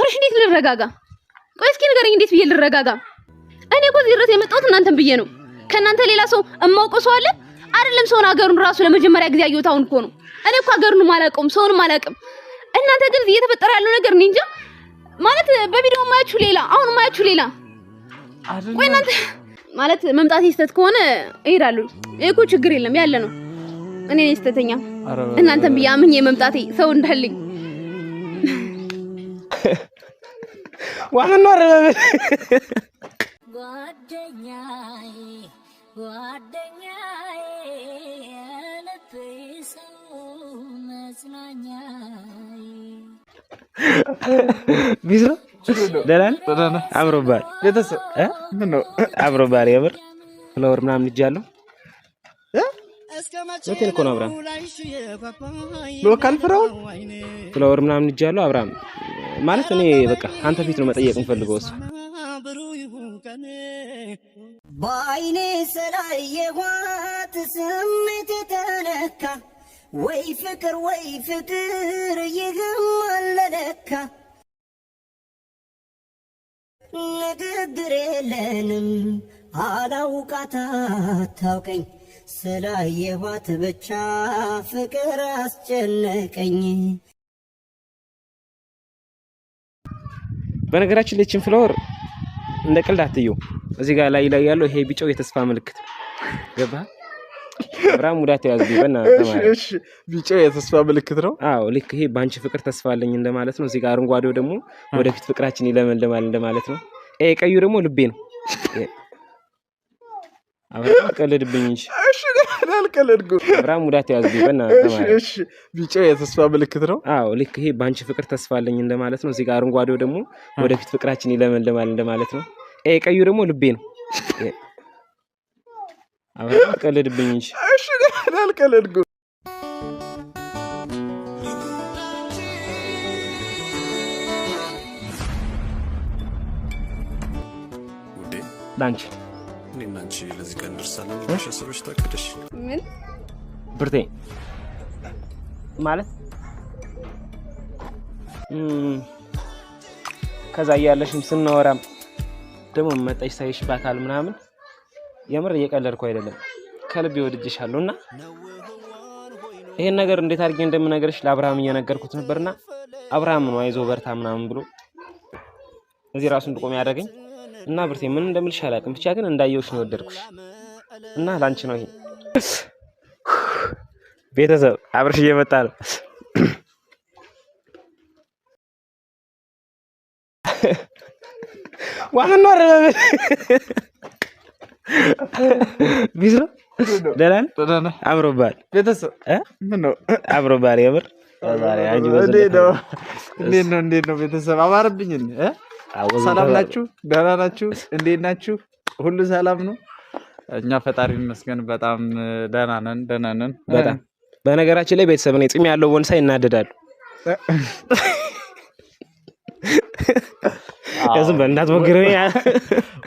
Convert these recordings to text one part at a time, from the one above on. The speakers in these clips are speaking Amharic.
አብርሽ እንዴት ልረጋጋ? ቆይ እስኪ ንገረኝ እንዴት ብዬ ልረጋጋ? እኔ እኮ እዚህ ድረስ የመጣሁት እናንተን ብዬ ነው። ከእናንተ ሌላ ሰው እማውቀው ሰው አለ? አይደለም ሰውን ሀገሩን ራሱ ለመጀመሪያ ጊዜ ያየሁት አሁን እኮ ነው። እኔ እኮ ሀገሩን አላውቀውም ሰውንም አላውቅም። እናንተ ግን እየተፈጠረ ያለው ነገር እኔ እንጃ። ማለት በቪዲዮ ማያችሁ ሌላ፣ አሁን ማያችሁ ሌላ። ቆይ እናንተ ማለት መምጣት ይስተት ከሆነ እሄዳለሁ። ይሄ እኮ ችግር የለም ያለ ነው። እኔ ነኝ ስተተኛ እናንተን ብዬ አምኜ መምጣቴ ሰው እንዳለኝ ዋናው አረበበ ጓደኛዬ ጓደኛዬ ለጥሰው መጽናኛዬ ቢዝሮ ደላን አምሮባል ቤተሰብ ምን ነው አምሮባል የምር ፍላወር ምናምን ይጃለሁ ወቴን እኮ ነው አብራም ሎካል ፍላወር ምናምን ይጃለሁ አብራም ማለት እኔ በቃ አንተ ፊት ነው መጠየቅ እንፈልገው እሱ ባይኔ ሰላየኋት ስሜት ተነካ ወይ ፍቅር ይገማለለካ ንግግር የለንም አላውቃት አታውቀኝ ስላየኋት ብቻ ፍቅር አስጨነቀኝ። በነገራችን ላይ እቺን ፍላወር እንደ ቀልድ አትየው። እዚህ ጋር ላይ ያለው ይሄ ቢጫው የተስፋ ምልክት ገባ? አብራም ሙዳት ያዝቢ በእናትህ እሺ፣ ቢጫው የተስፋ ምልክት ነው። አዎ ልክ ይሄ ባንቺ ፍቅር ተስፋ አለኝ እንደማለት ነው። እዚህ ጋር አረንጓዴው ደግሞ ወደፊት ፍቅራችን ይለመልማል እንደማለት ነው። ይሄ ቀዩ ደግሞ ልቤ ነው። አብራም ቀልድብኝ እንጂ እሺ፣ አልቀልድኩ። አብራም ሙዳት ያዝቢ በእናትህ እሺ፣ ቢጫው የተስፋ ምልክት ነው። አዎ ልክ ይሄ ባንቺ ፍቅር ተስፋ አለኝ እንደማለት ነው። እዚህ ጋር አረንጓዴው ደግሞ ወደፊት ፍቅራችን ይለመልማል እንደማለት ነው። ይሄ ቀዩ ደግሞ ልቤ ነው። አብራም ቀልድብኝ እንጂ እሺ፣ አልቀልድኩ። ዳንቺ እናንቺ ለዚህ ቀን ደርሳለን ሸሰሮች ታከደሽ ምን ብርቴ ማለት ከዛ ያለሽም ስናወራም ደግሞ መጣሽ ሳይሽ ባካል ምናምን የምር እየቀለድኩ አይደለም ከልብ ይወድጅሻለሁና ይሄን ነገር እንዴት አድርጌ እንደምነግርሽ ለአብርሃም እየነገርኩት ነበርና አብርሃም ነው አይዞ በርታ ምናምን ብሎ እዚህ ራሱ እንድቆም ያደረገኝ እና ብርቴ ምን እንደምልሽ አላውቅም ብቻ ግን እንዳየውሽ ነው ወደድኩሽ እና ላንቺ ነው ይሄ ቤተሰብ አብርሽ እየመጣ ነው ዋናው አረበበ ቢዝሮ ደላን አምሮባል ቤተሰብ ምን ነው አምሮባል የምር ዛሬ አንጂ እንዴት ነው ቤተሰብ አማረብኝ ሰላም ናችሁ ደህና ናችሁ እንዴት ናችሁ ሁሉ ሰላም ነው እኛ ፈጣሪ ይመስገን በጣም ደህና ነን በጣም በነገራችን ላይ ቤተሰብ ነው ጺም ያለው ወንድ ሳይ እናደዳሉ ከዚህ በእናት ወግረኝ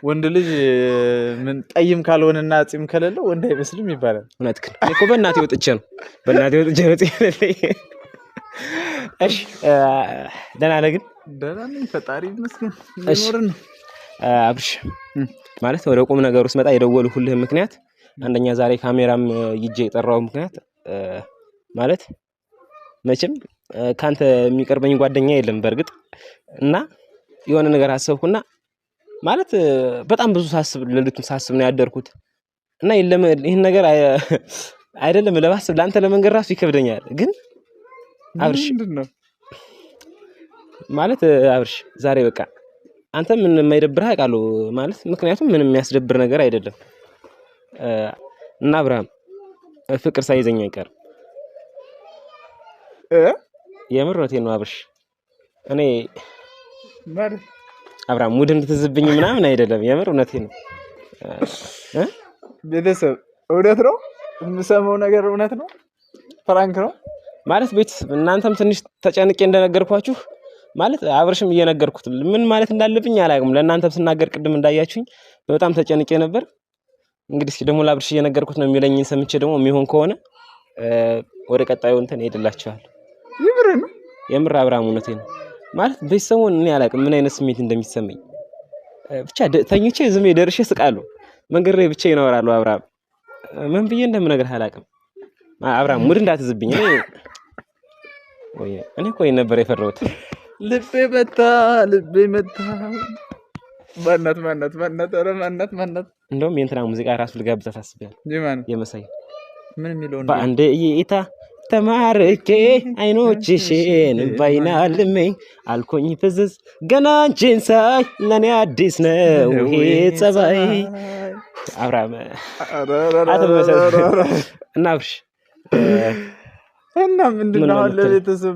ወንድ ልጅ ምን ጠይም ካልሆነና ጺም ከሌለው ወንድ አይመስልም ይባላል እውነትክ እኮ በእናቴ ወጥቼ ነው ጺም የለኝ እሺ ደህና ነህ ግን ደህና ነኝ ፈጣሪ ይመስገን ይኖርን አብርሽ ማለት ወደ ቁም ነገር ውስጥ መጣ የደወልኩልህ ምክንያት አንደኛ ዛሬ ካሜራም ይጄ የጠራው ምክንያት ማለት መቼም ካንተ የሚቀርበኝ ጓደኛ የለም በርግጥ እና የሆነ ነገር አሰብኩና ማለት በጣም ብዙ ለልቱም ሳስብ ነው ያደርኩት እና ይሄን ነገር አይደለም ለባስብ ላንተ ለመንገር ራሱ ይከብደኛል ግን አብርሽ ምንድነው ማለት አብርሽ ዛሬ በቃ አንተ ምን የማይደብርህ አውቃለሁ ማለት ምክንያቱም ምንም የሚያስደብር ነገር አይደለም እና አብርሃም ፍቅር ሳይዘኝ አይቀርም የምር እውነቴን ነው አብርሽ እኔ ማለት አብርሃም ሙድ እንድትዝብኝ ምናምን አይደለም የምር እውነቴን ነው ቤተሰብ እውነት ነው የምሰማው ነገር እውነት ነው ፍራንክ ነው ማለት ቤት እናንተም ትንሽ ተጨንቄ እንደነገርኳችሁ ማለት አብርሽም እየነገርኩት ምን ማለት እንዳለብኝ አላውቅም ለእናንተም ስናገር ቅድም እንዳያችሁኝ በጣም ተጨንቄ ነበር እንግዲህ ደግሞ ለአብርሽ እየነገርኩት ነው የሚለኝን ሰምቼ ደግሞ የሚሆን ከሆነ ወደ ቀጣዩ እንትን ሄድላችኋል የምር አብርሃም እውነቴን ነው ማለት በሰሞን እኔ አላውቅም ምን አይነት ስሜት እንደሚሰማኝ ብቻ ተኝቼ ዝም ደርሼ ስቃለሁ መንገድ ላይ ብቻ ይኖራለሁ አብርሃም ምን ብዬ እንደምነግርህ አላውቅም አብርሃም ሙድ እንዳትዝብኝ እኔ ቆይ ነበር የፈራሁት ልቤ መታ ማናት እንደውም የእንትና ሙዚቃ ራሱ ልጋብዛት አስቤያለሁ የመሳይ ምን የሚለው ነው በአንድ እይታ ተማርኬ አይኖችሽን ባይናልመኝ አልኮኝ ፍዝዝ ገና አንቺን ሳይ ለኔ አዲስ ነው ይሄ ጸባይ አብርሃም እና ብሽ እና ምንድነው ለቤተሰብ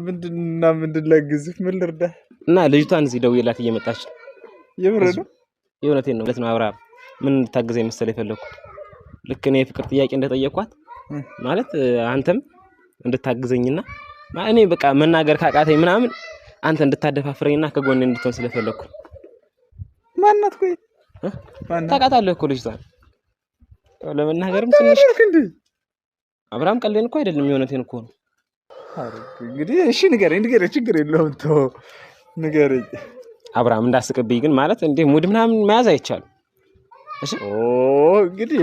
ምንድን ለግዝፍ ምን ልርዳ እና ልጅቷን እዚህ ደውዬላት እየመጣች የምረዱ የእውነቴን ነው ነው አብርሃም ምን እንድታግዘኝ መሰለኝ የፈለኩት ልክ እኔ የፍቅር ጥያቄ እንደጠየቅኳት ማለት አንተም እንድታግዘኝና እኔ በቃ መናገር ካቃተኝ ምናምን አንተ እንድታደፋፍረኝና ከጎኔ እንድትሆን ስለፈለኩ ማናት ቆይ ታውቃታለህ እኮ ልጅቷን ለመናገርም ትንሽ አብርሃም ቀልዴን እኮ አይደለም የእውነቴን እኮ ነው እንግዲህ እሺ ንገረኝ ችግር የለውም ተው ንገረኝ አብርሃም እንዳስቀብኝ ግን ማለት እንዴ ሙድ ምናምን መያዝ አይቻልም እሺ እንግዲህ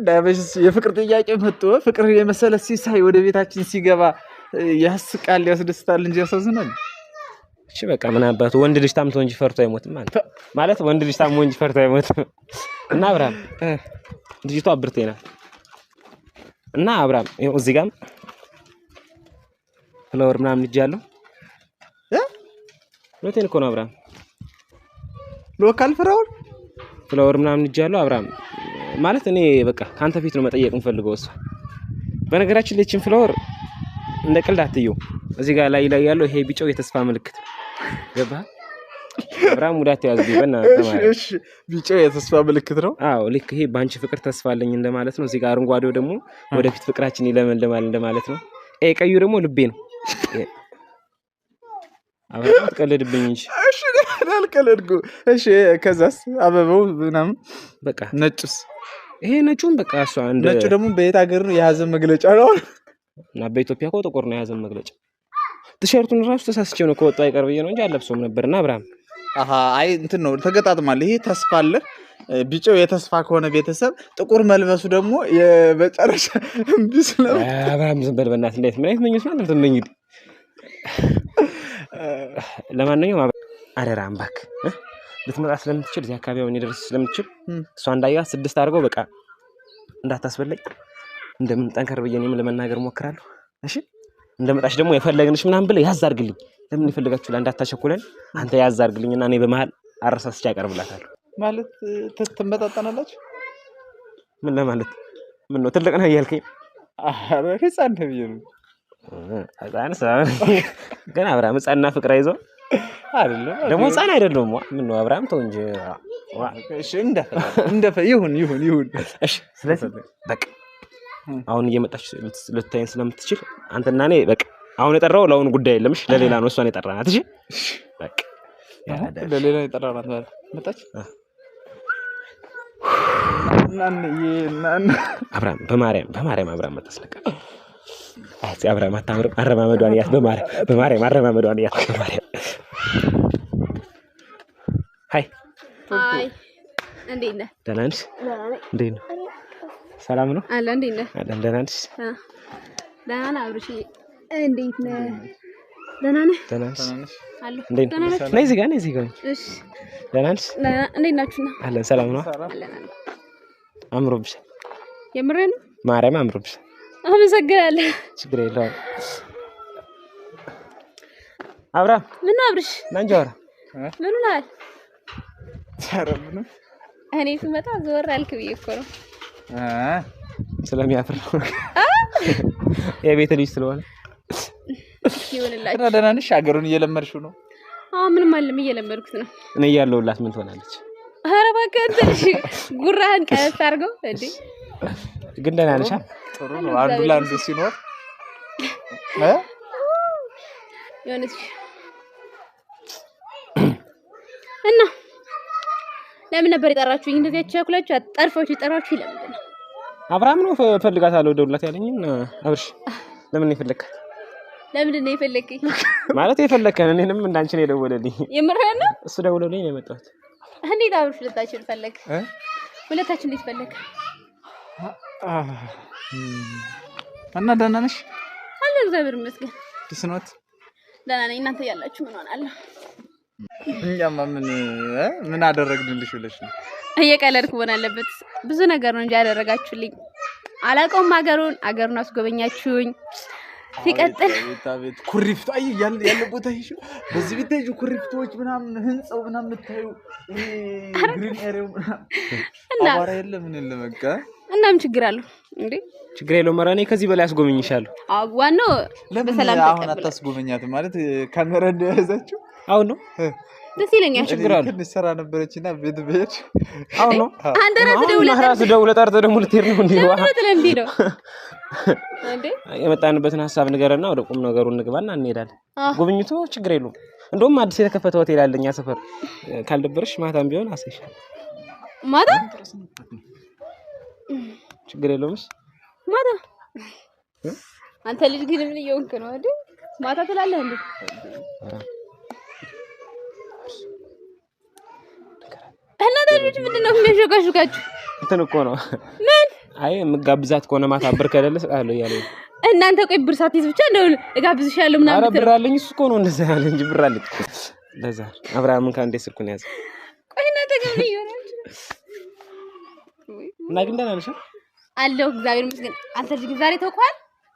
ዳይቨርስ የፍቅር ጥያቄ መጥቶ ፍቅር የመሰለ ሲሳይ ወደ ቤታችን ሲገባ ያስቃል ያስደስታል እንጂ ያሳዝናል እሺ በቃ ምን አባቱ ወንድ ልጅ ታምቶ እንጂ ፈርቶ አይሞትም ማለት ወንድ ልጅ ታምቶ እንጂ ፈርቶ አይሞትም እና አብርሃም ልጅቷ አብርቴ ናት እና አብርሃም ይኸው እዚህ ጋር ፍላወር ምናምን ልጅያለሁ ሎቴን እኮ ነው አብርሃም ሎካል ፍላወር ምናምን ልጅያለሁ አብርሃም ማለት እኔ በቃ ካንተ ፊት ነው መጠየቅ እንፈልገው እሱ በነገራችን ላይ እቺን ፍላወር እንደ ቀልድ አትየው እዚህ ጋር ላይ ያለው ይሄ ቢጫው የተስፋ ምልክት ገባ አብርሃም ሙዳት ያዝብ በእናትህ እሺ ቢጫው የተስፋ ምልክት ነው አዎ ልክ ይሄ ባንቺ ፍቅር ተስፋ አለኝ እንደማለት ነው እዚህ ጋር አረንጓዴው ደግሞ ወደፊት ፍቅራችን ይለመልማል እንደማለት ነው ቀዩ ደግሞ ልቤ ነው አብርሃም አትቀልድብኝ እንጂ እሺ አልቀልድኩ እሺ ከዛስ አበባው ምናምን በቃ ነጭስ ይሄ ነጩን በቃ እሷ እንደ ነጩ ደግሞ በየት ሀገር ነው የሀዘን መግለጫ ነው እና በኢትዮጵያ እኮ ጥቁር ነው የሀዘን መግለጫ ቲሸርቱን ራሱ ተሳስቼ ነው ከወጣ አይቀርብዬ ነው እንጂ አለብሰውም ነበርና አብርሃም አይ እንትን ነው ተገጣጥማል ይሄ ተስፋ አለ ቢጫው የተስፋ ከሆነ ቤተሰብ ጥቁር መልበሱ ደግሞ የመጨረሻ ቢስለው አብርሃም ዝም በል በእናትህ እንዴት ምን አይነት ምኞት ነው አንተ እንግዲህ ለማንኛውም አደራም እባክህ ልትመጣ ስለምትችል እዚህ አካባቢ አሁን ይደርስ ስለምትችል እሷ እንዳያ 6 አድርገው በቃ እንዳታስበለኝ እንደምን ጠንከር ብዬ እኔም ለመናገር ሞክራለሁ እሺ እንደመጣሽ ደግሞ የፈለግንሽ ምናምን ብለ ያዝ አድርግልኝ ለምን ይፈልጋችሁ እንዳታሸኩለን አንተ ያዝ አድርግልኝና እኔ በመሃል አረሳስቼ አቀርብላታለሁ ማለት ትመጣጣናላችሁ ምን ለማለት ምን ነው ትልቅ ነህ እያልከኝ አረ ህፃን ነብይ ነው ህፃን ሳይሆን ግን አብርሃም ህፃንና ፍቅር አይዞ አይደለም ደግሞ ህፃን አይደለም ምን ነው አብርሃም ተው እንጂ እሺ እንደፈ ይሁን እሺ ስለዚህ በቃ አሁን እየመጣች ልትታየን ስለምትችል አንተና እኔ በቃ አሁን የጠራው ለአሁን ጉዳይ የለምሽ ለሌላ ነው እሷን የጠራናት እሺ በቃ ለሌላ የጠራናት ማለት መጣች አብርሃም በማርያም አብርሃም መጣስለካ አይ አብርሃም አታምርም አረማመዷን ያት በማርያም አረማመዷን ያት በማርያም ሃይ እንዴት ነህ ደህና ነሽ እንዴት ነው ሰላም ነው አለ እንዴት ነህ ደህና ነሽ ደህና ነህ አብርሽ እንዴት ነህ ደህና ነሽ አለ እንዴት ነሽ ነይ እዚህ ጋር እሺ ደህና ነሽ እንዴት ናችሁ አለን ሰላም ነው አለን አምሮብሽ የምሬን ማርያም አምሮብሽ አመሰግናለሁ ችግር የለውም አብርሃም ምን አብርሽ ናንጆራ ምን ሆነሃል ሰረብነ እኔ ስመጣ ዘወር አልክ ብዬ እኮ ነው ስለሚያፍር ነው የቤት ልጅ ስለሆነ ይሁንላችሁ ደህና ነሽ ሀገሩን እየለመድሽው ነው ምንም አለም እየለመድኩት ነው እኔ ያለውላት ምን ትሆናለች ኧረ እባክህ ትንሽ ጉራህን ቀስ አድርገው እንዴ ግን ደህና ነሽ ጥሩ ነው አንዱ ለአንዱ ሲኖር የሆነች እና ለምን ነበር የጠራችሁኝ እንደዚህ ቸኩላችሁ አጣርፋችሁ የጠራችሁ ለምን ነው አብርሃም ነው ፈልጋታለሁ ደውላት ያለኝና አብርሽ ለምን ነው የፈለካት ለምንድን ነው የፈለከኝ? ማለት የፈለከን እኔንም እንዳንቺ ነው የደወለልኝ። የምርህን ነው? እሱ ደውሎልኝ ነው የመጣሁት። እንዴት አብርሽ ሁለታችን ፈለክ? ሁለታችን እንዴት ፈለክ? እና ደህና ነሽ? አለሁ እግዚአብሔር ይመስገን። ደስኖት ደህና ነኝ። እናንተ ያላችሁ ምን ሆናለሁ? እኛማ ምን አደረግንልሽ ብለሽ ነው? እየቀለድኩ ሆነ አለበት። ብዙ ነገር ነው እንጂ ያደረጋችሁልኝ። አላውቀውም አገሩን አስጎበኛችሁኝ። ሲቀጥል ቤት ኩሪፍቱ አይ ያለ ቦታ ይሽ በዚህ ቤት ኩሪፍቶች ምናምን ህንጻው ምናምን የምታዩ ግሪን ኤሪያው እና አባራ የለም ምን ለመቀ እናም ችግር አለው እንዴ? ችግር የለውም። ኧረ እኔ ከዚህ በላይ አስጎበኝሻለሁ። ዋናው በሰላም ተቀበል። አሁን አታስጎበኛት ማለት ካሜራ እንደያዛችሁ አሁን ነው ደስ ይለኛል። ችግር አለ። ትንሽ ስራ ነበረችና ቤት ቤት አሁን ነው አንተ ራስህ ደውለህ ጠርተህ ደግሞ ልትሄድ ነው እንዴ? ለምንድነው እንዴ? የመጣንበትን ሐሳብ ንገረና ወደ ቁም ነገሩ እንግባና እንሄዳለን። ጉብኝቱ ችግር የለውም። እንደውም አዲስ የተከፈተ ሆቴል አለኛ ሰፈር ካልደበረሽ ማታም ቢሆን አሰሽ ማታ ችግር የለውም። ማታ አንተ ልጅ ግን ምን እየሆንክ ነው አይደል? ማታ ትላለህ እንዴ? እና ልጅ ምንድነው የሚያሾካሹካችሁ? እንትን እኮ ነው ምን አይ የምጋብዛት ከሆነ ማታ ብር ከሌለ እሰጥሃለሁ እያለኝ እናንተ ቆይ ብር ሳትይዝ ብቻ እንደው እጋብዝሻለሁ ምናምን ኧረ ብር አለኝ እሱ እኮ ነው እንደዛ ያለ እንጂ ብር አለኝ። ለዛ አብርሃምን ካንዴ ስልኩን ያዘ። ቆይ እናንተ ግን ይሆናችሁ እና ግን ደህና ነሽ? አለሁ እግዚአብሔር ይመስገን። አንተ ልጅ ዛሬ ተውቋል።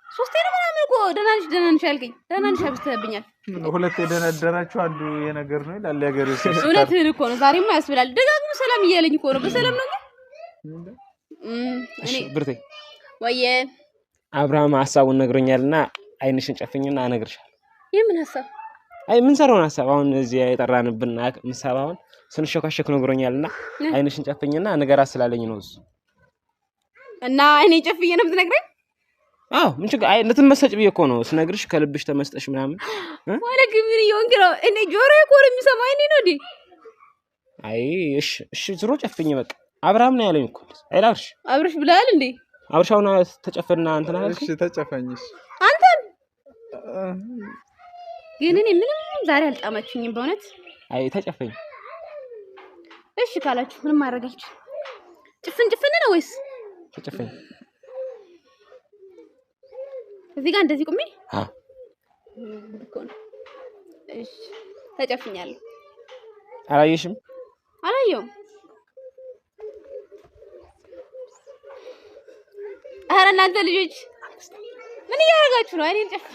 ሶስቴ ነው ምናምን እኮ ደህና ነሽ ያልከኝ። ደህና ነሽ አብስተህብኛል። ሁለቴ ደነደራችሁ አንዱ የነገር ነው ይላል ያገር ሰው። እውነትህን እኮ ነው። ዛሬማ ያስብላል። ደጋግሞ ሰላም እያለኝ እኮ ነው። በሰላም ነው ግን እሺ ብርቴ ወየ አብርሃም ሐሳቡን ነግሮኛልና አይንሽን ጨፍኝና አነግርሻለሁ። የምን ሐሳብ? አይ ምን ሰራውን ሐሳብ አሁን እዚህ የጠራንብና ምሳባውን ስንሸካሸክ ነግሮኛልና አይንሽን ጨፍኝና ንገራት ስላለኝ ነው እሱ። እና እኔ ጨፍዬ ነው የምትነግረኝ? አዎ ምን ችግር አይ ልትመሰጭ ብዬ እኮ ነው ስነግርሽ ከልብሽ ተመስጠሽ ምናምን ወለ ግብር ይሆንክ ነው። እኔ ጆሮዬ እኮ ነው የሚሰማው አይኔ ነው እንዴ? አይ እሺ ዝሮ ጨፍኝ በቃ አብርሃም ነው ያለኝ እኮ አይላርሽ አብርሽ ብለሃል እንዴ? አብርሻውና ተጨፈና እንትና እሺ ተጨፈኝሽ አንተ ግን እኔ ምንም ዛሬ አልጣማችኝም በእውነት። አይ ተጨፈኝ እሺ ካላችሁ ምንም ማድረጋችሁ ጭፍን ነው ወይስ ተጨፈኝ? እዚህ ጋር እንደዚህ ቁሜ እኮ ነው። እሺ ተጨፍኛለሁ። አላየሽም? አላየሁም። ኧረ እናንተ ልጆች ምን እያደረጋችሁ ነው? አይኔን ጨፍ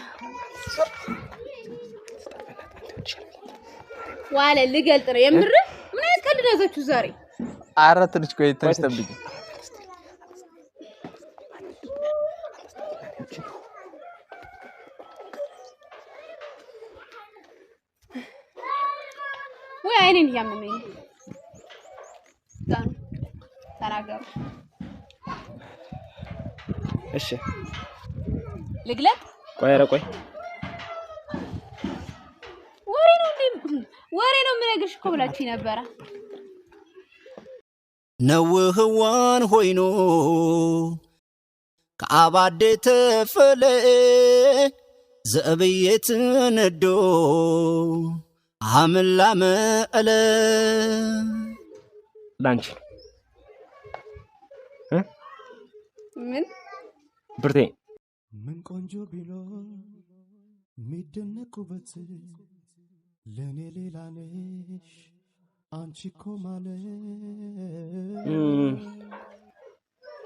ዋለ ልገልጥ ነው የምር። ምን አይነት ቀልድ ነው ያዛችሁ ዛሬ? ኧረ ትንሽ ቆይ ተስተብኝ ወይ አይኔን እያመመኝ ነው። ተናገሩ። እሺ ልግለጥ? ቆይ ኧረ ቆይ ወሬ ነው የምነግርሽ እኮ ብላችሁኝ ነበረ። ነውህዋን ሆይኖ ከአባዴ ተፈለ ዘብየት ነዶ አምላመ አለ ላንቺ ምን ብርቴ ምን ቆንጆ ቢኖር የሚደነቁበት ለኔ ሌላ ነሽ አንቺ እኮ ማለት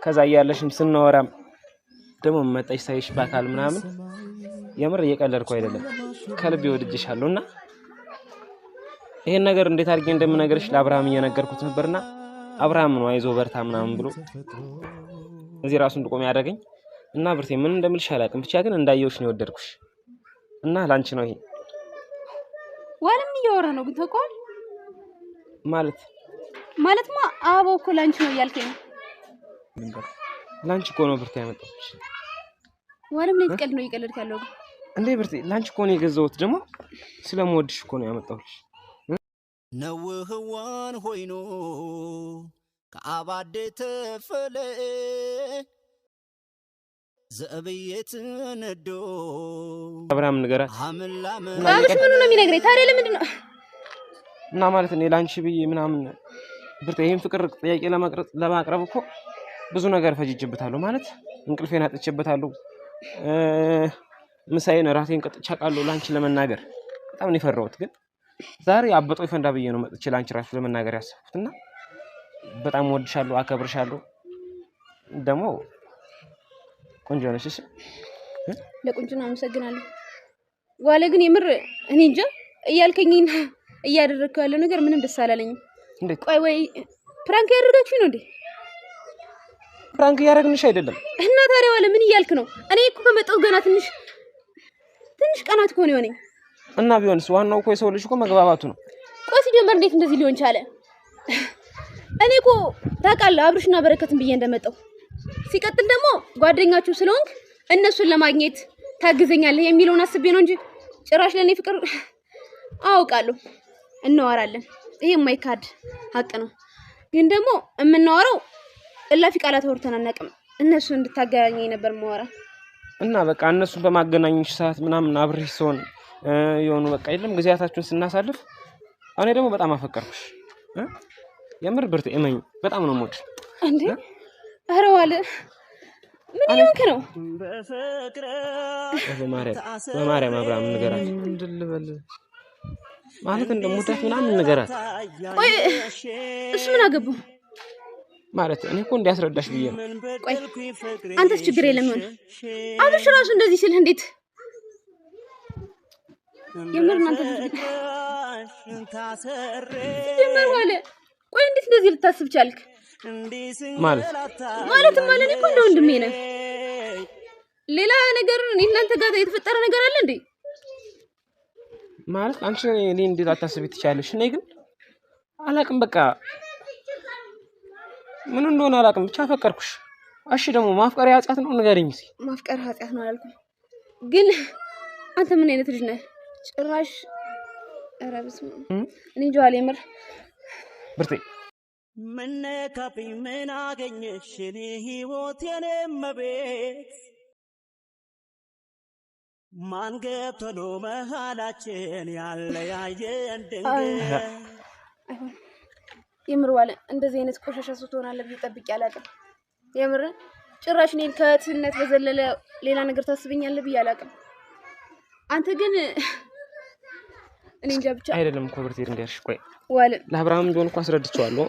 ከዛ እያለሽም ስናወራም ደግሞ መጣሽ ሳይሽ ባካል ምናምን የምር እየቀለድኩ አይደለም ከልብ ይወድጅሻለሁና ይሄን ነገር እንዴት አድርጌ እንደምነግርሽ ለአብርሃም እየነገርኩት ነበርና አብርሃም ነው አይዞ በርታ ምናምን ብሎ እዚህ ራሱ እንድቆም ያደረገኝ እና ብርቴ ምን እንደምልሽ አላውቅም ብቻ ግን እንዳየውሽ ነው የወደድኩሽ እና ላንቺ ነው ይሄ ዋልም እያወራ ነው ግን ተቆል ማለትማ አበባው እኮ ላንቺ ነው እያልከኝ ነው። ላንቺ እኮ ነው ብርቴ ያመጣሁሽ። ዋልም ነው ይቀል ነው ይቀልድ ካለው እንዴ ብርቴ ላንቺ እኮ ነው የገዛሁት ደግሞ ስለምወድሽ እኮ ነው ያመጣሁሽ። ነውህዋን ሆይኖ ከአባዴ ተፈለ ዘብየት ነዶ አብርሃም ንገራት አብሽ ምን ነው የሚነግረኝ ታዲያ ለምንድን ነው እና ማለት ነው ላንቺ ብዬ ምናምን ብርቴ ይሄን ፍቅር ጥያቄ ለማቅረብ እኮ ብዙ ነገር ፈጅጅብታለሁ ማለት እንቅልፌን አጥቼበታለሁ ምሳዬን ራሴን ቀጥቻለሁ ላንቺ ለመናገር በጣም ነው የፈራሁት ግን ዛሬ አበጦ ይፈንዳ ብዬ ነው መጥቼ ላንቺ ራሱ ለመናገር ያሰብኩትና በጣም ወድሻለሁ አከብርሻለሁ ደሞ ቆንጆ ነሽ እሺ ለቁንጅና አመሰግናለሁ ዋለ ግን የምር እኔ እንጃ እያልከኝና እያደረከው ያለው ነገር ምንም ደስ አላለኝም ቆይ ወይ ፕራንክ ያደረጋችሁ ነው እንዴ ፕራንክ ያደረግንሽ አይደለም እና ታዲያ ዋለ ምን እያልክ ነው እኔ እኮ ከመጣሁ ገና ትንሽ ቀናት እኮ ነው የሆነኝ እና ቢሆንስ ዋናው እኮ የሰው ልጅ እኮ መግባባቱ ነው ቆይ ሲጀመር እንዴት እንደዚህ ሊሆን ቻለ እኔ እኮ ታውቃለህ አብርሽና በረከትን ብዬ እንደመጣሁ ሲቀጥል ደግሞ ጓደኛችሁ ስለሆንክ እነሱን ለማግኘት ታግዘኛለህ የሚለውን አስቤ ነው እንጂ ጭራሽ ለኔ ፍቅር አውቃለሁ እናወራለን ይሄ የማይካድ ሀቅ ነው ግን ደግሞ የምናወራው እላፊ ቃላት ወርተን አናውቅም እነሱ እንድታገናኘኝ ነበር ማወራ እና በቃ እነሱ በማገናኘሽ ሰዓት ምናምን አብርሽ ሲሆን የሆኑ በቃ የለም ጊዜያታችሁን ስናሳልፍ እኔ ደግሞ በጣም አፈቀርኩሽ የምር ብርቴ እመኝ በጣም ነው ሞድ እንዴ ኧረ ዋለ ምን ይሆንክ ነው በማርያም አብርሃም ንገራት እንድልበል ማለት እንደሞታት ምናምን ንገራት ቆይ እሱ ምን አገባው ማለት እኔ እኮ እንዲያስረዳሽ ብዬ ነው ቆይ አንተስ ችግር የለም ይሆን አብርሽ ራሱ እንደዚህ ሲል እንዴት የምር እናንተ ጀመር ዋለ ቆይ እንዴት እንደዚህ ልታስብ ቻልክ ማለት እኮ እንደ ወንድሜ ነህ ሌላ ነገር እናንተ ጋር የተፈጠረ ነገር አለ እንዴ ማለት አንቺ እኔ እንዴት አታስቢ ትቻለሽ እኔ ግን አላቅም በቃ ምን እንደሆነ አላቅም ብቻ ፈቀርኩሽ እሺ ደግሞ ማፍቀር ኃጢአት ነው ንገረኝ እስኪ ማፍቀር ኃጢአት ነው አላልኩም ግን አንተ ምን አይነት ልጅ ነህ ጭራሽ አረብስ እኔ ጃዋል የምር ብርቴ ምን ነካብኝ ምን አገኘሽ እኔ ህይወት የኔመቤት ማን ገብቶ ነው መሃላችን ያለያየን ድንገት የምር ዋለ እንደዚህ አይነት ቆሻሻ ሰው ትሆናለህ ብዬ ጠብቄ አላውቅም የምር ጭራሽ እኔን ከእህትነት በዘለለ ሌላ ነገር ታስበኛለህ ብዬ አላውቅም አንተ ግን እኔ እንጃ ብቻ አይደለም እኮ ብርቴ እንዲያርሽ ቆይ ዋለ ለአብርሃም ቢሆን እኮ አስረድቼዋለሁ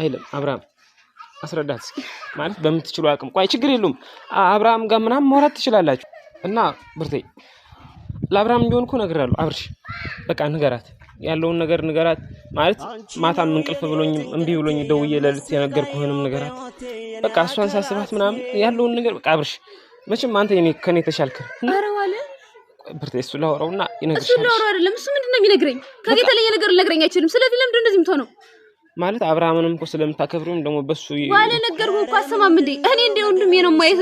አይደለም አብርሃም አስረዳት እስኪ ማለት በምትችሉ አቅም ቆይ ችግር የለውም አብርሃም ጋር ምናምን ማውራት ትችላላችሁ እና ብርቴ ለአብርሃም ቢሆን እኮ ነግራለሁ አብርሽ በቃ ንገራት ያለውን ነገር ንገራት ማለት ማታም እንቅልፍ ብሎኝ እምቢ ብሎኝ ደውዬ ለልት የነገርኩህንም ንገራት በቃ እሷን ሳስባት ምናምን ያለውን ነገር በቃ አብርሽ መቼም አንተ ከኔ ተሻልክ ኧረ ዋለ ብርቴ እሱ ላወራውና ይነግርሻል እሱ ላወራው አይደለም እሱ ምንድነው የሚነግረኝ ከዚህ የተለየ ነገር ልነግረኝ አይችልም ስለዚህ ለምን እንደዚህ የምትሆነው ማለት አብርሃምንም እኮ ስለምታከብሩም ደግሞ በሱ ዋለ ነገርኩ እኮ አሰማም እንዴ እኔ እንደ ወንድሜ ነው ማይህ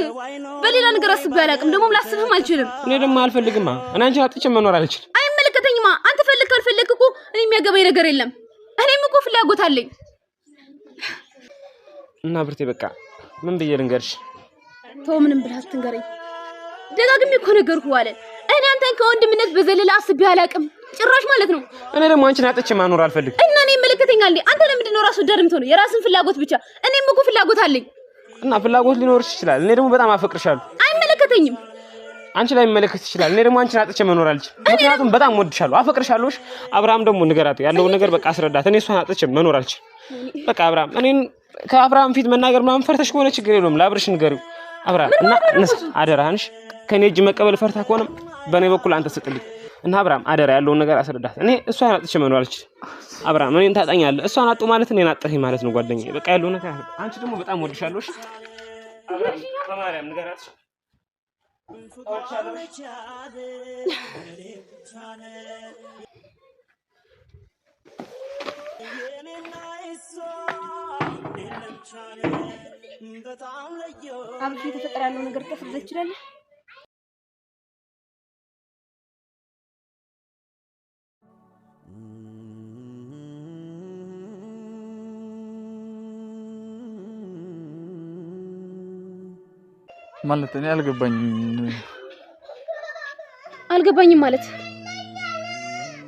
በሌላ ነገር አስቤ አላውቅም ደግሞ ላስብህም አልችልም እኔ ደግሞ አልፈልግማ እኔ አንቺን አጥቼ መኖር አልችልም አይመለከተኝማ አንተ ፈልክ አልፈልክ እኮ እኔ የሚያገባኝ ነገር የለም እኔም እኮ ፍላጎት አለኝ እና ብርቴ በቃ ምን ብዬ ልንገርሽ ተው ምንም ብለህ አትንገረኝ ደጋግሜ እኮ ነገርኩ ዋለ እኔ አንተን ከወንድምነት በዘለለ አስቤ አላውቅም ጭራሽ ማለት ነው እኔ ደግሞ አንቺን አጥቼ ማኖር አልፈልግም እና እኔ ይመለከተኛል እንዴ አንተ ለምንድን ነው ራሱ ዳርም ተሆነ የራስን ፍላጎት ብቻ እኔም እኮ ፍላጎት አለኝ እና ፍላጎት ሊኖርሽ ይችላል እኔ ደግሞ በጣም አፈቅርሻለሁ አይመለከተኝም አንቺ ላይ መለከት ይችላል እኔ ደግሞ አንቺን አጥቼ መኖር አልችልም ምክንያቱም በጣም ወድሻለሁ አፈቅርሻለሁ አብርሃም ደግሞ ንገራት ያለውን ነገር በቃ አስረዳት እኔ እሷን አጥቼ መኖር አልችልም በቃ አብርሃም እኔን ከአብርሃም ፊት መናገር ምናምን ፈርተሽ ከሆነ ችግር የለውም ለአብርሽ ንገሪው አብርሃም እና አደራህንሽ ከኔ እጅ መቀበል ፈርታ ከሆነ በኔ በኩል አንተ ስጥልኝ እና አብርሃም አደራ ያለውን ነገር አስረዳት እኔ እሷን አጥቼ መኖር አልችልም አብርሃም እኔን ታጣኛለህ እሷን አጡ ማለት እኔን አጥተኸኝ ማለት ነው ጓደኛዬ በቃ ያለውን ነገር አንቺ ደግሞ በጣም ወድሻለሁ አብርሃም በማርያም ንገራት አብሽ የተፈጠረ ያለው ነገር ተፈጥሮ ይችላል ማለት እኔ አልገባኝም ማለት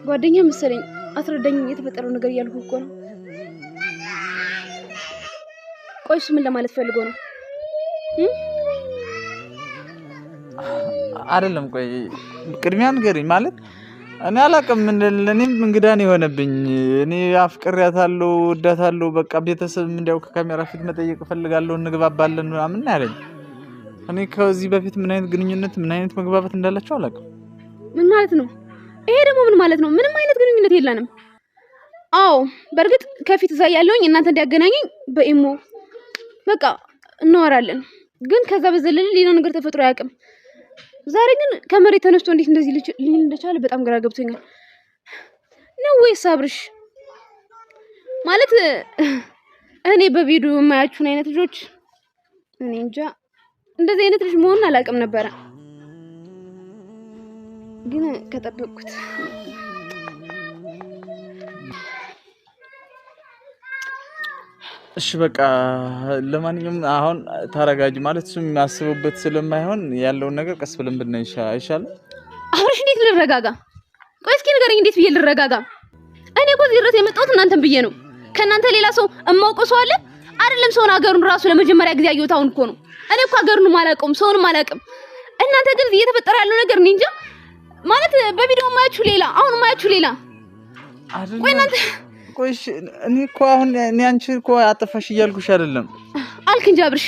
ጓደኛ መሰለኝ አትረዳኝ የተፈጠረው ነገር ያልኩ እኮ ነው ቆይስ ምን ለማለት ፈልጎ ነው አይደለም ቆይ ቅድሚያ ንገሪኝ ማለት እኔ አላቅም ለኔም እንግዳ ነው የሆነብኝ እኔ አፍቅሬያታለሁ ወዳታለሁ በቃ ቤተሰብ እንዲያው ከካሜራ ፊት መጠየቅ ፈልጋለሁ እንግባባለን ምናምን ያለኝ እኔ ከዚህ በፊት ምን አይነት ግንኙነት ምን አይነት መግባባት እንዳላችሁ አላቅም ምን ማለት ነው ይሄ ደግሞ ምን ማለት ነው ምንም አይነት ግንኙነት የለንም አዎ በርግጥ ከፊት እዛ ያለውኝ እናንተ እንዲያገናኘኝ በኢሞ በቃ እናወራለን ግን ከዛ በዘለለ ሌላ ነገር ተፈጥሮ አያውቅም ዛሬ ግን ከመሬት ተነስቶ እንዴት እንደዚህ ሊል እንደቻለ በጣም ግራ ገብቶኛል ነው ወይስ አብርሽ ማለት እኔ በቪዲዮ የማያችሁን አይነት ልጆች እኔ እንጃ እንደዚህ አይነት ልጅ መሆን አላውቅም ነበር ግን ከጠበቅኩት እሺ በቃ ለማንኛውም አሁን ታረጋጅ ማለት እሱም የሚያስቡበት ስለማይሆን ያለውን ነገር ቀስ ብለን ብናይ አይሻልም አብርሽ እንዴት ልረጋጋ ቆይ እስኪ ንገረኝ እንዴት ብዬ ልረጋጋ እኔ እኮ እዚህ ድረስ የመጣሁት እናንተን ብዬ ነው ከእናንተ ሌላ ሰው እማውቀው ሰው አለ አይደለም ሰውን ሀገሩን ራሱ ለመጀመሪያ ጊዜ ያየሁት አሁን እኮ ነው እኔ እኮ ሀገሩን ማላውቀውም ሰውንም አላውቅም እናንተ ግን እየተፈጠረ ያለው ነገር እኔ እንጃ ማለት በቪዲዮ ማያችሁ ሌላ አሁን ማያችሁ ሌላ ቆይ እናንተ ቆይሽ እኔ እኮ አሁን እኔ አንቺ እኮ አጠፋሽ እያልኩሽ አይደለም አልክ እንጂ አብርሽ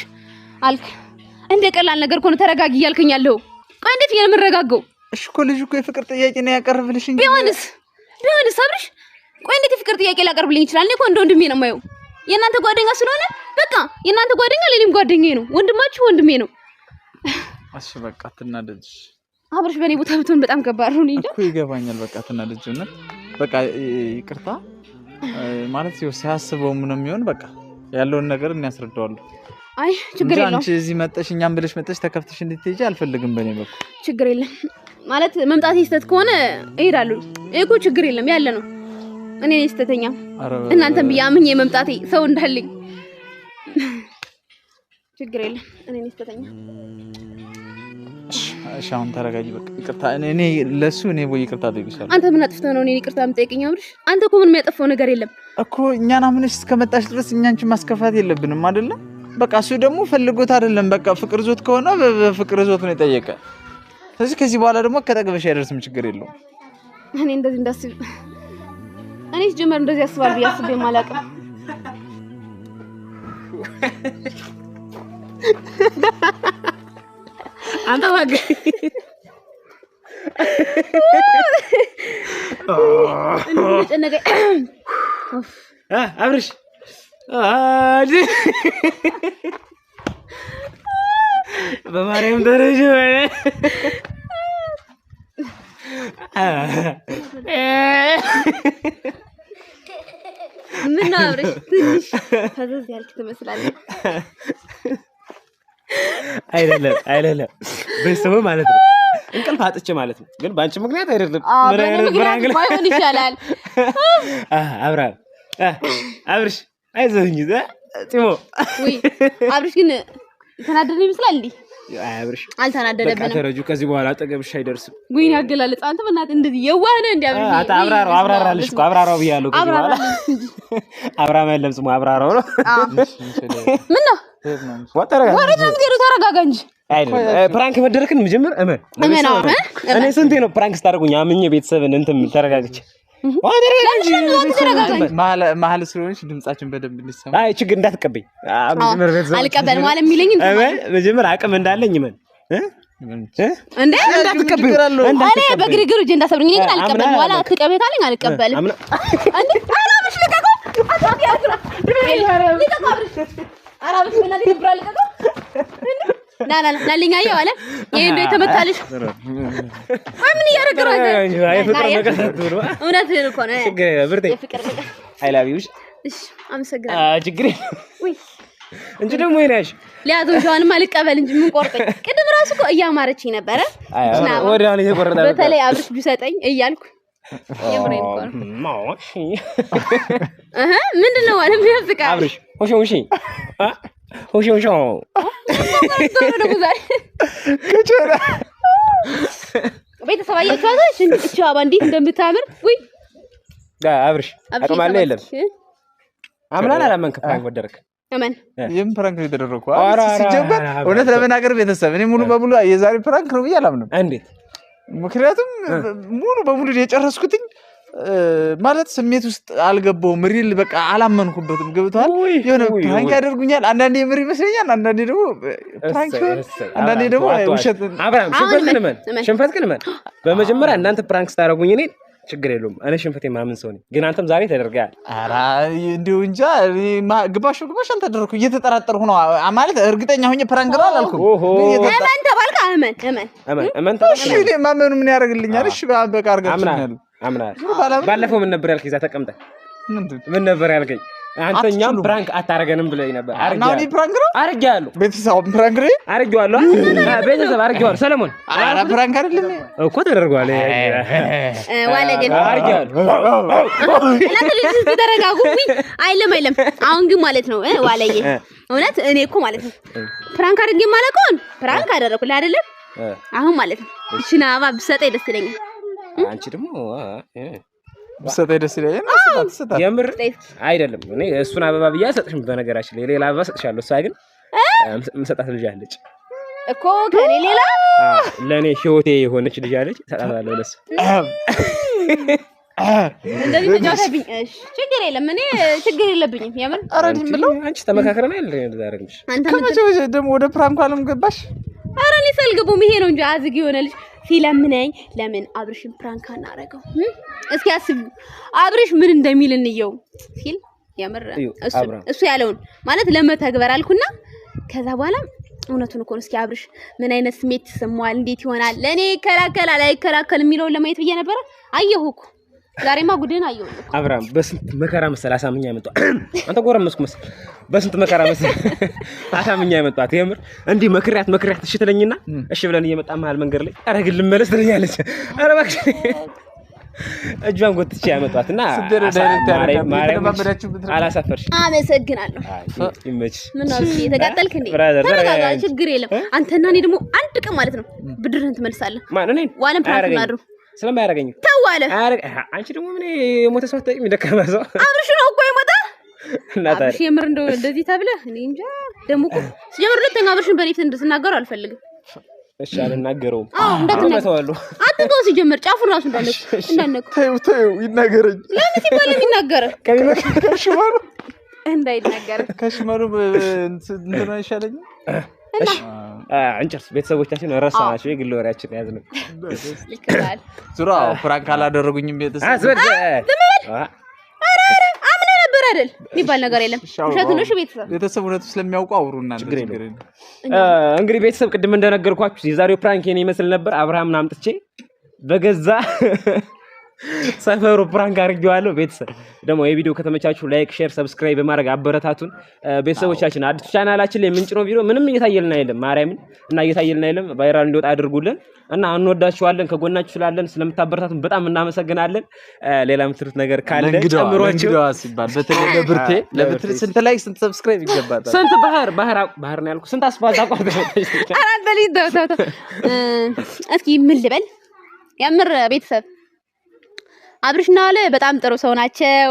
አልክ እንደ ቀላል ነገር እኮ ነው ተረጋጊ እያልከኝ ያለው ቆይ እንዴት የምረጋጋው እሺ እኮ ልጅ እኮ የፍቅር ጥያቄ ነው ያቀርብልሽ እንጂ ቢሆንስ አብርሽ ቆይ እንዴት የፍቅር ጥያቄ ላቀርብልኝ ይችላል እኔ እኮ እንደ ወንድሜ ነው የማየው የእናንተ ጓደኛ ስለሆነ በቃ የእናንተ ጓደኛ ለኔም ጓደኛዬ ነው ወንድማችሁ ወንድሜ ነው እሺ በቃ አትናደጂ አብርሽ በኔ ቦታ ብትሆን በጣም ከባድ ነው እንዴ እኮ ይገባኛል በቃ አትናደጂ እና በቃ ይቅርታ ማለት ይኸው ሲያስበው ምንም ይሆን በቃ ያለውን ነገር እናስረዳዋለሁ አይ ችግር የለውም አንቺ እዚህ መጣሽ እኛም ብለሽ መጣሽ ተከፍተሽ እንድትሄጂ አልፈልግም በኔ በኩል ችግር የለም ማለት መምጣት ይስተት ከሆነ እሄዳለሁ እኮ ችግር የለም ያለ ነው እኔ ነኝ ስተተኛ እናንተም ቢያምኝ የመምጣቴ ሰው እንዳለኝ ችግር የለም እኔ ነኝ ስተተኛ እሺ አሁን ተረጋጊ በቃ ይቅርታ እኔ ለሱ እኔ ወይ ይቅርታ ጠይቅሻለሁ አንተ ምን አጥፍተህ ነው እኔ ይቅርታ የምጠይቀኝ አብርሽ አንተ እኮ ምን የሚያጠፋው ነገር የለም እኮ እኛና ምንሽ እስከመጣሽ ድረስ እኛንቺ ማስከፋት የለብንም አይደለ በቃ እሱ ደግሞ ፈልጎት አይደለም በቃ ፍቅር ዞት ከሆነ በፍቅር ዞት ነው የጠየቀ ስለዚህ ከዚህ በኋላ ደግሞ ከተቀበሽ አይደርስም ችግር የለውም እኔ እንደዚህ እንዳስብ እኔ ጀመር እንደዚህ አስባል ቢያስብ የማላውቅም አንተ ዋጋ እንደጨነቀ አብርሽ በማርያም ደረጃ ምን ነው አብርሽ ትንሽ ፈዘዝ ያልክ ትመስላለህ አይደለም በሰው ማለት ነው እንቅልፍ አጥቼ ማለት ነው ግን ባንቺ ምክንያት አይደለም ምን አይነት ብራንግ ባይሆን ይሻላል አብርሽ አይዞኝ ጢሞ ወይ አብርሽ ግን ተናደደ ይመስላል እንዴ አብርሽ አልተናደደብንም በቃ ተረጁ ከዚህ በኋላ አጠገብሽ አይደርስም ወይ ያገላለጽ አንተ በእናትህ እንደዚህ የዋህነ እንዴ አብርሽ አብራራልሽ እኮ አብራራው ብያለሁ ከዚህ በኋላ አብራማ የለም ስሙ አብራራው ነው ምን ነው ተረጋጋ እንጂ ፕራንክ መደረክን መጀመር እኔ ስንቴ ነው ፕራንክ ስታደርጉኝ አምኜ ቤተሰብን እንትን ተረጋግቼ መሀል ስለሆነች ድምጻችን በደንብ እንሰማ አይ ችግር እንዳትቀበኝ አልቀበል ማለት የሚለኝ መጀመር አቅም እንዳለኝ ምን እንዴ እንዳትቀበል እኔ በግርግር እጄ እንዳሰብኝ ግን አልቀበል በኋላ አትቀበል ካለኝ አልቀበልም እንዴ አራብሽ ልቀቀው አራብሽ ምን ላይ ብራል ልቀቀው ናልኛ ያለ ይሄ እንደ ተመታልሽ ምን ያረጋው አይ ፍቅር ነገር ነው እውነት እኮ ነው ችግር ብርቴ ፍቅር ነገር አይ ላቭ ዩ እሺ አመሰግናለሁ ችግር ወይ እንጂ ደግሞ ይናሽ ሊያዘው ጆዋንም አልቀበል እንጂ ምን ቆርጠኝ ቅድም ራሱ እኮ እያማረችኝ ነበረ ወዲያው ነው የቆረጠ በተለይ አብርሽ ቢሰጠኝ እያልኩ የምሬን ቆር ምንድነው ማለት የሚያስቃ አብርሽ ሆሽ ሆሽ ከቸራ ቤተሰብ አያችኋት እቺ አበባ እንዴት እንደምታምር ወይ አብርሽ አቀማለ የለም አምናን አላመንክ ፕራንክ ወደረክ አመን ይሄም ፕራንክ የተደረኩ ሲጀመር እውነት ለመናገር ቤተሰብ እኔ ሙሉ በሙሉ የዛሬ ፕራንክ ነው ብዬ አላምንም። እንዴት? ምክንያቱም ሙሉ በሙሉ የጨረስኩትኝ ማለት ስሜት ውስጥ አልገባውም። ሪል በቃ አላመንኩበትም። ገብቷል። የሆነ ፕራንክ ያደርጉኛል አንዳንዴ ምር ይመስለኛል፣ አንዳንዴ ደግሞ ፕራንክ አንዳንዴ ደግሞ ውሸት። አብራም ሽንፈት ግን ምን በመጀመሪያ እናንተ ፕራንክ ስታደርጉኝ እኔ ችግር የለውም እኔ ሽንፈቴ ማምን ሰው ነኝ። ግን አንተም ዛሬ ተደርጋል። ኧረ እንዲሁ እንጃ ግባሽ አልተደረኩ እየተጠራጠርኩ ነው ማለት እርግጠኛ ሆኜ ፕራንክ ነው አላልኩም። አመን ተባልካ አመን እሺ እኔ ማመኑ ምን ያደርግልኛል? እሺ በቃ አርጋችኛል። አምናል ባለፈው ምን ነበር ያልከኝ? እዛ ተቀምጠህ ምን ነበር ያልከኝ? አንተኛም ፕራንክ አታረገንም ብለኝ ነበር። አርጋለሁ ፕራንክ ነው አርጋለሁ። ቤተሰብ ፕራንክ ነው አርጋለሁ። ቤተሰብ አርጋለሁ። ሰለሞን አራ ፕራንክ አይደለም እኮ ተደርጓል። ዋለ ግን አርጋለሁ። ለምን ተደረጋጉኝ? አይለም አሁን ግን ማለት ነው ዋለዬ እውነት እኔ እኮ ማለት ነው ፕራንክ አድርጌ ማለቆን ፕራንክ አደረኩልህ አይደለም? አሁን ማለት ነው እሺና አባ ብሰጠኝ ደስ ይለኛል። አንቺ ደግሞ ብሰጠኝ ደስ ይለኛል። የምር አይደለም እኔ እሱን አበባ ብዬ አልሰጥሽም። በነገራችን ላይ ሌላ አበባ ሰጥሻለሁ። እሷ ግን መሰጣት ልጅ አለች እኮ ከኔ ሌላ ለኔ ህይወቴ የሆነች ልጅ አለች። ሰጣታለሁ ለሱ እንደዚህ ተጃታብኝ። እሺ ችግር የለም እኔ ችግር የለብኝም። የምር አረዲም ብለው አንቺ ተመካከረና አይደል ዛሬልሽ አንተ ከመቼ ደግሞ ወደ ፕራንኩ አለም ገባሽ? ኧረ እኔ ሳልገባው ይሄ ነው እንጂ አዝግ የሆነ ልጅ ሲለምነኝ ለምን አብርሽን ፕራንክ አናረገው? እስኪ አስቡ አብርሽ ምን እንደሚል እንየው ሲል የምር እሱ ያለውን ማለት ለመተግበር አልኩና ከዛ በኋላ እውነቱን እኮ እስኪ አብርሽ ምን አይነት ስሜት ይሰማዋል፣ እንዴት ይሆናል፣ ለኔ ይከላከላል አይከላከልም የሚለውን ለማየት ብዬ ነበር። አየሁ እኮ ዛሬማ ጉድን አየሁ። አብርሃም በስንት መከራ መሰል አሳምኛ ያመጣው አንተ ጎረመስኩ መሰል በስንት መከራ መሰል አሳምኛ ያመጣት የምር እንዲህ መክሪያት እሺ ትለኝና እሺ ብለን እየመጣ መሀል መንገድ ላይ ኧረ ግን ልመለስ ትለኛለች። ኧረ እባክሽ እጇን ጎትቼ ያመጣትና አላሳፈርሽ። አመሰግናለሁ። ይመች ምን ነው እሺ የተቃጠልክ እንዴ? ተረጋጋ ችግር የለም። አንተና እኔ ደግሞ አንድ ቀን ማለት ነው ብድርህን ትመልሳለህ። ማን እኔ ዋለም ፕራንክ ማድሩ ስለማያረጋኝ ተዋለ። አንቺ ደግሞ ምን የሞተ ሰው አታውቂም። ደካማ ሰው አብርሽ ነው እኮ የሞተ አብርሽ የምር እንደው እንደዚህ ተብለህ እኔ እንጃ። ደግሞ እኮ ሲጀምር ሁለተኛ አብርሽን በኔ ፊት እንድትናገረው አልፈልግም። እሺ አልናገረውም። እንዳትናገረው አትተው። ሲጀምር ጫፉን ራሱ እንዳነቁ ተይው ይናገረኝ። ለምን ሲባል የሚናገር ከሽማሩ እንዳይናገር ከሽማሩ እንትና ይሻለኝ። እሺ አንቺስ ቤተሰቦቻችን ረሳናቸው። የግል ወሬያችን ያዝነው ይከራል ዙራ ፕራንክ አላደረጉኝም። ቤተሰብ አምነ ነበር አይደል የሚባል ነገር የለም። ውሸት ነው። እሺ ቤተሰብ እውነቱ ስለሚያውቁ አውሩና ችግር የለም። እንግዲህ ቤተሰብ ቅድም እንደነገርኳችሁ የዛሬው ፕራንክ የኔ ይመስል ነበር። አብርሃምን አምጥቼ በገዛ ሰፈሩ ፕራንክ አድርጌዋለሁ። ቤተሰብ ደግሞ የቪዲዮ ከተመቻችሁ ላይክ፣ ሼር፣ ሰብስክራይብ በማድረግ አበረታቱን። ቤተሰቦቻችን አዲስ ቻናላችን ላይ ምንጭነው ቪዲዮ ምንም እየታየልን አይደለም፣ ማርያምን እና እየታየልን አይደለም። ቫይራል እንዲወጣ አድርጉልን እና እንወዳችኋለን። ከጎናችሁ ስላለን ስለምታበረታቱን በጣም እናመሰግናለን። ሌላ የምትሉት ነገር ካለ ጨምሯችሁ ሲባል በተለይ ለብርቴ ስንት ላይክ ስንት ሰብስክራይብ ይገባታል? ስንት ባህር ነው ያልኩት? ስንት አስፋልት አቋርጠሽ አራት በሊት እስኪ ምን ልበል? ያምር ቤተሰብ አብርሽና ዋለ በጣም ጥሩ ሰው ናቸው።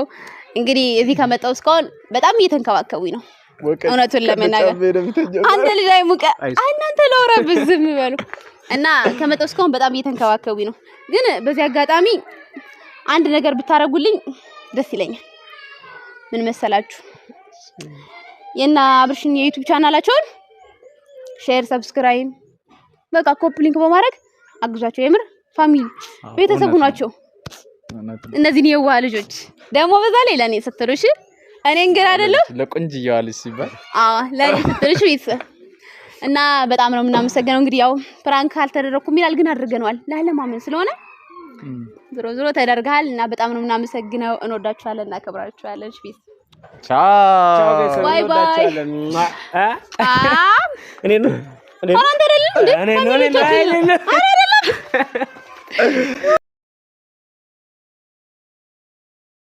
እንግዲህ እዚህ ከመጣው እስካሁን በጣም እየተንከባከቡኝ ነው። እውነቱን ለመናገር አንተ ልጅ አይሙቀ እናንተ ለወራብህ ዝም በሉ እና ከመጣው እስካሁን በጣም እየተንከባከቡኝ ነው። ግን በዚህ አጋጣሚ አንድ ነገር ብታረጉልኝ ደስ ይለኛል። ምን መሰላችሁ? የና አብርሽን የዩቲዩብ ቻናላቸውን ሼር፣ ሰብስክራይብ በቃ ኮፒ ሊንክ በማድረግ አግዟቸው። የምር ፋሚሊ ቤተሰቡ ናቸው። እነዚህ የዋህ ልጆች ደግሞ በዛ ላይ ለኔ ስትሉሽ እኔ እንግዲህ አይደለም ለቆንጅዬዋ ልጅ ሲባል ለኔ ስትሉሽ ቤተሰብ እና በጣም ነው የምናመሰግነው። እንግዲህ ያው ፕራንክ አልተደረኩም ይላል ግን አድርገናል ላለማመን ስለሆነ ዞሮ ተደርጋል እና በጣም ነው የምናመሰግነው። እንወዳችኋለን እና ከብራችኋለን። እሺ ቻው ባይ ባይ። እኔ ነው